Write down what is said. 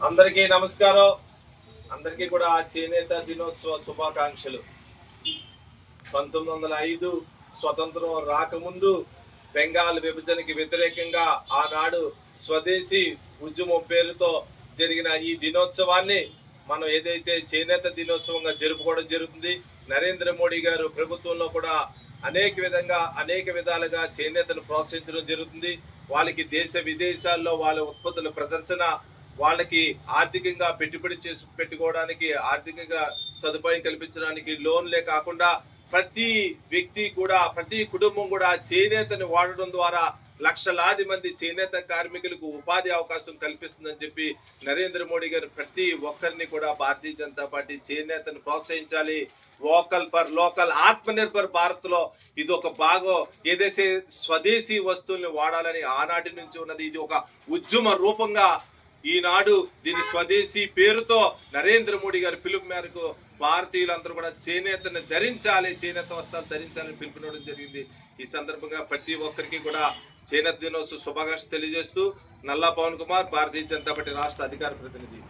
అందరికీ నమస్కారం. అందరికీ కూడా చేనేత దినోత్సవ శుభాకాంక్షలు. 1905 స్వతంత్రం రాకముందు బెంగాల్ విభజనకి వ్యతిరేకంగా ఆనాడు స్వదేశీ ఉద్యమం పేరుతో జరిగిన ఈ దినోత్సవాన్ని మనం ఏదైతే చేనేత దినోత్సవంగా జరుపుకోవడం జరుగుతుంది. నరేంద్ర మోడీ గారు ప్రభుత్వంలో కూడా అనేక విధాలుగా చేనేతను ప్రోత్సహించడం జరుగుతుంది. వాళ్ళకి దేశ విదేశాల్లో వాళ్ళ ఉత్పత్తుల ప్రదర్శన, వాళ్ళకి ఆర్థికంగా పెట్టుబడి చేసి పెట్టుకోవడానికి, ఆర్థికంగా సదుపాయం కల్పించడానికి లోన్లే కాకుండా ప్రతి వ్యక్తి కూడా, ప్రతి కుటుంబం కూడా చేనేతని వాడడం ద్వారా లక్షలాది మంది చేనేత కార్మికులకు ఉపాధి అవకాశం కల్పిస్తుందని చెప్పి నరేంద్ర మోడీ గారు ప్రతి ఒక్కరిని కూడా భారతీయ జనతా పార్టీ చేనేతను ప్రోత్సహించాలి. Vocal for local, Atmanirbhar Bharat లో ఇది ఒక భాగం. ఏదైతే స్వదేశీ వస్తువుల్ని వాడాలని ఆనాటి నుంచి ఉన్నది, ఇది ఒక ఉద్యమ రూపంగా ఈనాడు దీని స్వదేశీ పేరుతో నరేంద్ర మోడీ గారి పిలుపు మేరకు భారతీయులందరూ కూడా చేనేతను ధరించాలి, చేనేత వస్త్రాలు ధరించాలని పిలుపునివ్వడం జరిగింది. ఈ సందర్భంగా ప్రతి ఒక్కరికి కూడా చేనేత దినోత్సవ శుభాకాంక్షలు తెలియజేస్తూ నల్లా పవన్ కుమార్, భారతీయ జనతా పార్టీ రాష్ట్ర అధికార ప్రతినిధి.